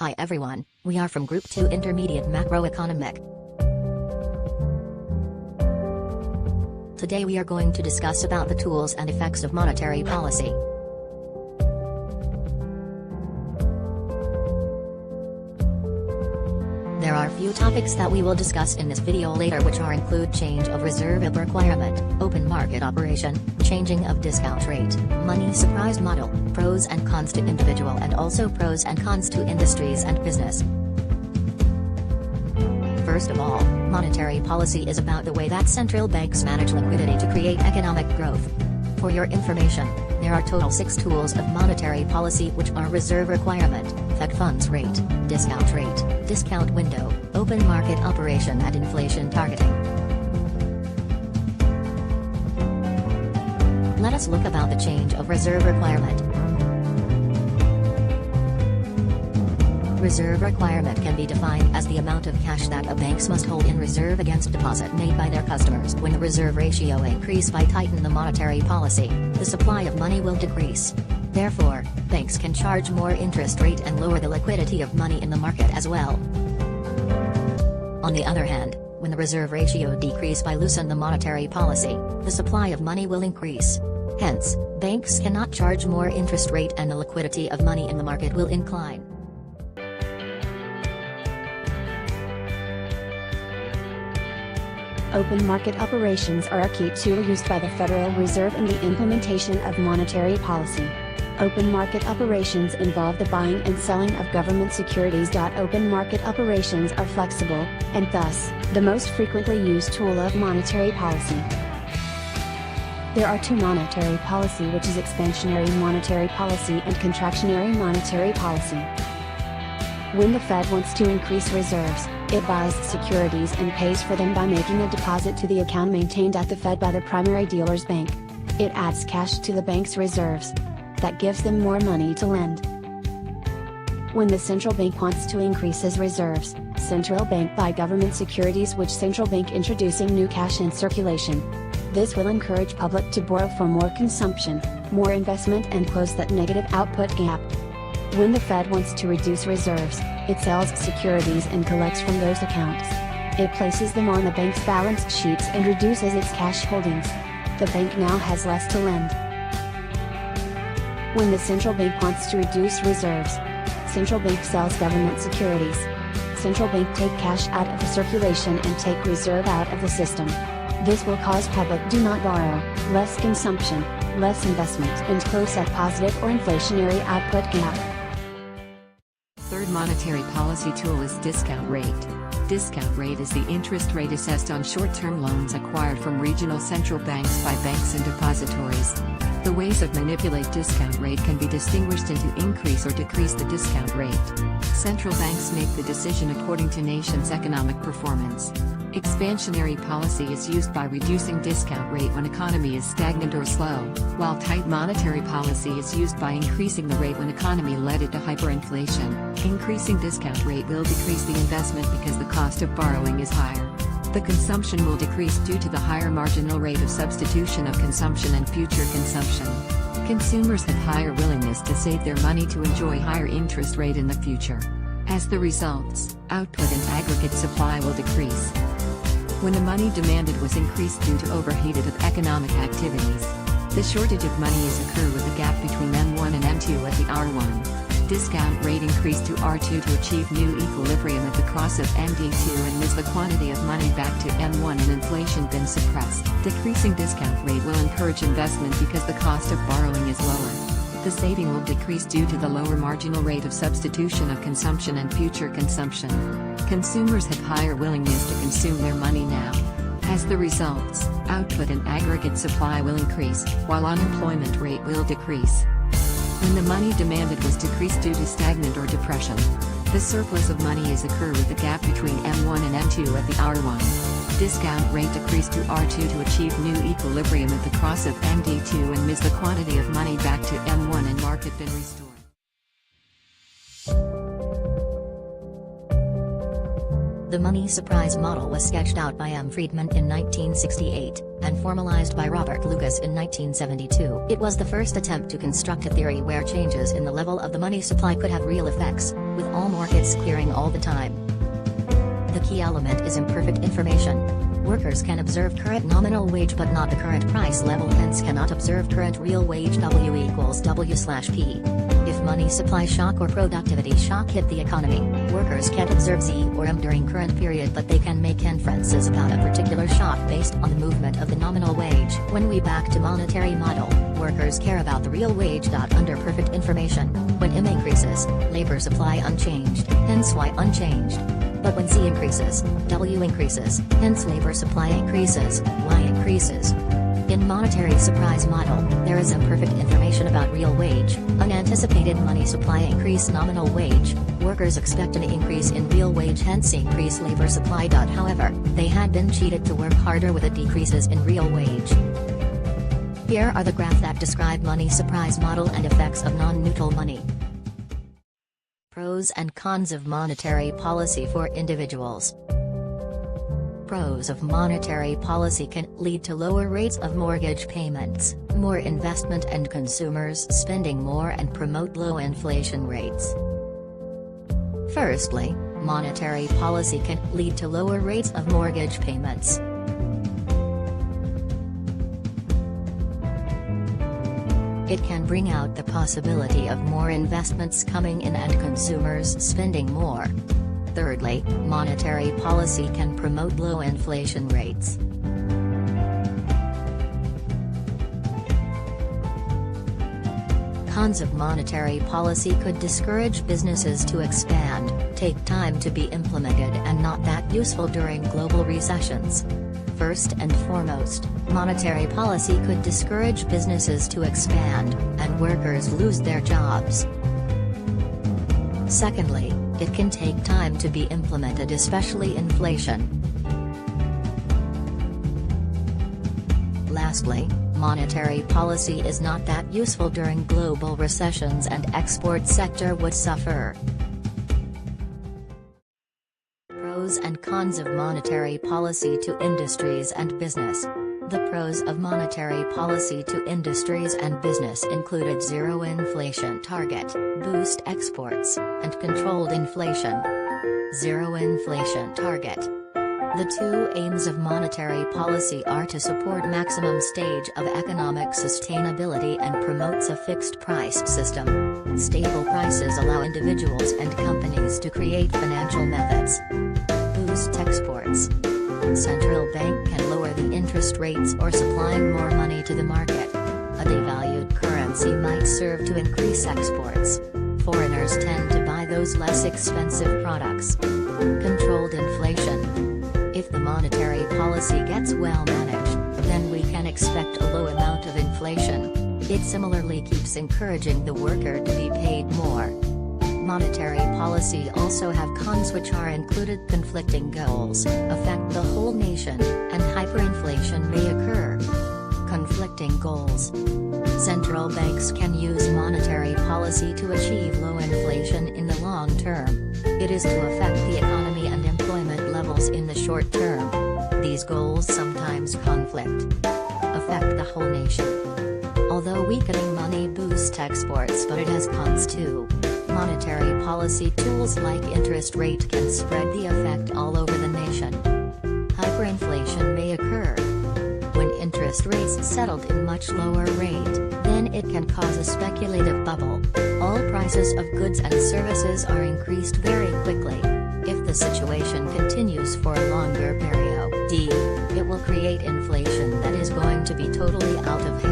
Hi everyone, we are from Group 2 Intermediate Macroeconomic. Today we are going to discuss about the tools and effects of monetary policy. There are few topics that we will discuss in this video later, which are include change of reserve requirement, open market operation, changing of discount rate, money surprise model, pros and cons to individual and also pros and cons to industries and business. First of all, monetary policy is about the way that central banks manage liquidity to create economic growth. For your information, there are total 6 tools of monetary policy, which are reserve requirement, Fed funds rate, discount window, open market operation and inflation targeting. Let us look about the change of reserve requirement. Reserve requirement can be defined as the amount of cash that a banks must hold in reserve against deposit made by their customers. When the reserve ratio increase by tighten the monetary policy, the supply of money will decrease. Therefore, banks can charge more interest rate and lower the liquidity of money in the market as well. On the other hand, when the reserve ratio decrease by loosen the monetary policy, the supply of money will increase. Hence, banks cannot charge more interest rate and the liquidity of money in the market will incline. Open market operations are a key tool used by the Federal Reserve in the implementation of monetary policy. Open market operations involve the buying and selling of government securities. Open market operations are flexible, and thus, the most frequently used tool of monetary policy. There are 2 monetary policy, which is expansionary monetary policy and contractionary monetary policy. When the Fed wants to increase reserves, it buys securities and pays for them by making a deposit to the account maintained at the Fed by the primary dealer's bank. It adds cash to the bank's reserves. That gives them more money to lend. When the central bank wants to increase his reserves, central bank buy government securities, which central bank introducing new cash in circulation. This will encourage public to borrow for more consumption, more investment and close that negative output gap. When the Fed wants to reduce reserves, it sells securities and collects from those accounts. It places them on the bank's balance sheets and reduces its cash holdings. The bank now has less to lend. When the central bank wants to reduce reserves, central bank sells government securities. Central bank take cash out of the circulation and take reserve out of the system. This will cause public do not borrow, less consumption, less investment and close that positive or inflationary output gap. Third monetary policy tool is discount rate. Discount rate is the interest rate assessed on short-term loans acquired from regional central banks by banks and depositories. The ways of manipulate discount rate can be distinguished into increase or decrease the discount rate. Central banks make the decision according to nation's economic performance. Expansionary policy is used by reducing discount rate when economy is stagnant or slow, while tight monetary policy is used by increasing the rate when economy led to hyperinflation. Increasing discount rate will decrease the investment because the cost of borrowing is higher. The consumption will decrease due to the higher marginal rate of substitution of consumption and future consumption. Consumers have higher willingness to save their money to enjoy higher interest rate in the future. As the results, output and aggregate supply will decrease. When the money demanded was increased due to overheated of economic activities, the shortage of money is occur with a gap between M1 and M2 at the R1. Discount rate increased to R2 to achieve new equilibrium at the cross of MD2 and miss the quantity of money back to M1 and inflation been suppressed. Decreasing discount rate will encourage investment because the cost of borrowing is lower. The saving will decrease due to the lower marginal rate of substitution of consumption and future consumption. Consumers have higher willingness to consume their money now. As the results, output and aggregate supply will increase, while unemployment rate will decrease. When the money demanded was decreased due to stagnant or depression, the surplus of money is occur with the gap between M1 and M2 at the R1. Discount rate decreased to R2 to achieve new equilibrium at the cross of MD2 and miss the quantity of money back to M1 and market been restored. The money surprise model was sketched out by M. Friedman in 1968, and formalized by Robert Lucas in 1972. It was the first attempt to construct a theory where changes in the level of the money supply could have real effects. with all markets clearing all the time. The key element is imperfect information. Workers can observe current nominal wage but not the current price level, hence cannot observe current real wage. W equals W/P. If money supply shock or productivity shock hit the economy, workers can't observe Z or M during current period, but they can make inferences about a particular shock based on the movement of the nominal wage. When we back to monetary model, workers care about the real wage. Under perfect information, when M increases, labor supply unchanged, hence Y unchanged. But when Z increases, W increases, hence labor supply increases, Y increases. In monetary surprise model, there is imperfect information about real wage, unanticipated money supply increase nominal wage, workers expect an increase in real wage, hence increase labor supply. However, they had been cheated to work harder with a decreases in real wage. Here are the graphs that describe money surprise model and effects of non-neutral money. Pros and cons of monetary policy for individuals. Pros of monetary policy can lead to lower rates of mortgage payments, more investment and consumers spending more, and promote low inflation rates. Firstly, monetary policy can lead to lower rates of mortgage payments. It can bring out the possibility of more investments coming in and consumers spending more. Thirdly, monetary policy can promote low inflation rates. Cons of monetary policy could discourage businesses to expand, take time to be implemented, and not that useful during global recessions. First and foremost, monetary policy could discourage businesses to expand, and workers lose their jobs. Secondly, it can take time to be implemented, especially inflation. Lastly, monetary policy is not that useful during global recessions and export sector would suffer. Pros and cons of monetary policy to industries and business. The pros of monetary policy to industries and business included zero inflation target, boost exports, and controlled inflation. Zero inflation target. The two aims of monetary policy are to support maximum stage of economic sustainability and promotes a fixed price system. Stable prices allow individuals and companies to create financial methods. Boost exports. Central bank can lower the interest rates or supplying more money to the market. A devalued currency might serve to increase exports. Foreigners tend to buy those less expensive products. Controlled inflation. If the monetary policy gets well managed, then we can expect a low amount of inflation. It similarly keeps encouraging the worker to be paid more. Monetary policy also have cons, which are included conflicting goals, affect the whole nation, and hyperinflation may occur. Conflicting goals. Central banks can use monetary policy to achieve low inflation in the long term. It is to affect the economy and employment levels in the short term. These goals sometimes conflict. Affect the whole nation. Although weakening money boosts exports, but it has cons too. Monetary policy tools like interest rate can spread the effect all over the nation. Hyperinflation may occur. When interest rates settled in much lower rate, then it can cause a speculative bubble. All prices of goods and services are increased very quickly. If the situation continues for a longer period, it will create inflation that is going to be totally out of